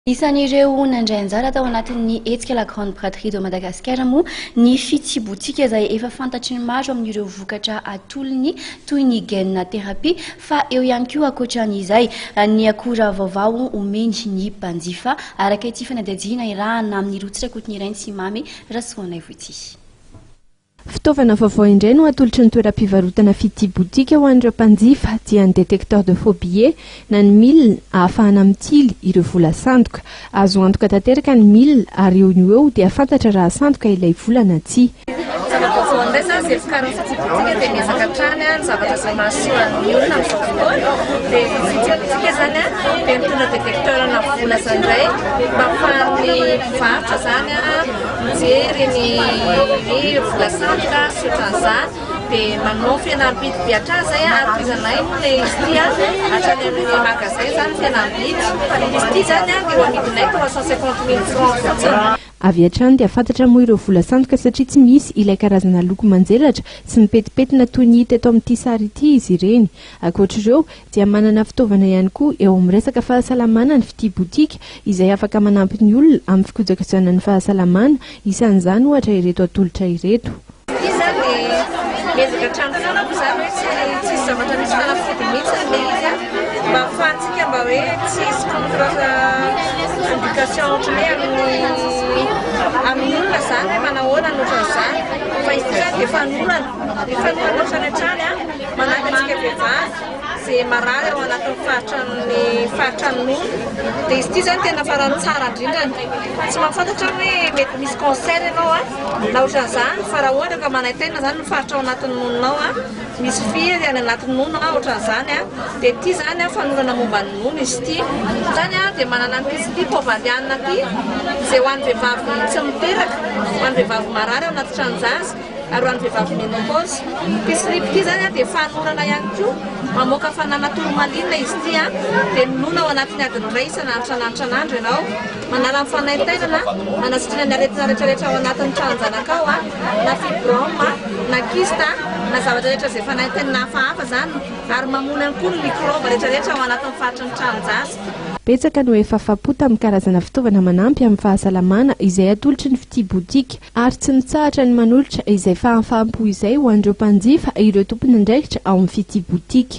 Isan'ireo nandray anjara tao anatin'ny hetsika la grande braderie de Madagascar moa ny fitsibotika izay efa fantatry ny maro amin'ireo vokatra atolony toy ny gaine thérapie fa eo ihany koa ankoatran'izay ny akora vaovao omeny ny mpanjifa araka ity fanadihadiana irahana amin'ny rotsirakotiny irainy sy mamy rasoana ity. Fitaovana vaovao indray no atolotry ny toeram-pivarotana fitsibotika ho an'ireo mpanjifa dia ny détecteur de faux billets na ny milina ahafahana mitily ireo vola sandoka. Azo antoka tanteraka ny milina ary eo ny eo dia fantatra raha sandoka ilay vola na tsia. Zavatra ndray zany zay fikaran'ny fitsibotika dia miezaka hatrany ny zavatra izay mahasoa ny olona amin'izao fotoana dia fitsibotika zany dia mitondra détecteur na vola izany indray mba ahafahan'ny mpivarotra zany mijery ny vola sandoka sy ohatran'izany dia manao fihenam-bidy be hatrany izay ary toizanay moa ilay izy ity hatrany amin'ny magasin zany fihenam-bidy izy ity zany dia eo amidinay 350 000 francs fotsiny. Avy hatrany dia fantatra moa ireo vola sandoka satria tsy misy ilay karazana loko manjelatra sy mipetipetina toy ny hita eto amin'ity sary ity izy ireny. Ankoatr'ireo dia manana fitaovana ihany koa eo amin'ny resaka fahasalamana ny fitsibotika izay afaka manampy ny olona amin'ny fikojakojana ny fahasalamana, isan'izany ohatra ireto atolotra ireto. Miezaka hatrany foana ko zany hoe tsisy zavatra misy fanafody mihitsy ilay izy mba ahafahantsika mba hoe tsisy complication ohatran'ny amin'ny olona zany hoe manahoana ny ohatran'izany fa izy zany dia fanorana ohatrany hatrany manampy antsika vehivavy izay marary ao anatin'ny faritran'ny olona dia izy ity zany tena farany tsara indrindrany tsy mahafantatra hoe mety misy cancer ianao na ohatran'izany fa raha ohatra ka manaitena zany mifaritra ao anatin'ny nononao misy firy any anatin'ny nono ohatran'izany dia ity zany fanorana momba ny nono izy ity zany dia manana ny izy ity povalianina ity izay ho an'ny vehivavy tsy miteraka ho an'ny vehivavy marary ao anaty tranonjazy ary ho an'ny vehivavy ménopause. Pislip ity zany dia fanorana ihany koa mamoaka fanana toromalinina izy ity dia nono ao anatin'ny adiny iray isan'andro ianao manala ny fanaitainana manasitrana ny aretina rehetrarehetra ao anatin'ny tranonjanaka ao na fibrome na kyste na zavatra rehetra izay fanaitainana hafahafa zany ary mamony ihany koa ny microbe rehetrarehetra ao anatin'ny faritry ny tranonjasy. Betsaka no efa afa-po amin'ny karazana fitaovana manampy amin'ny fahasalamana izay atolotry ny fitsibotika ary tsy mitsahatra ny manolotra izay fahampo izay ho an'ireo mpanjifa ireo tompony andraikitra ao amin'ny fitsibotika.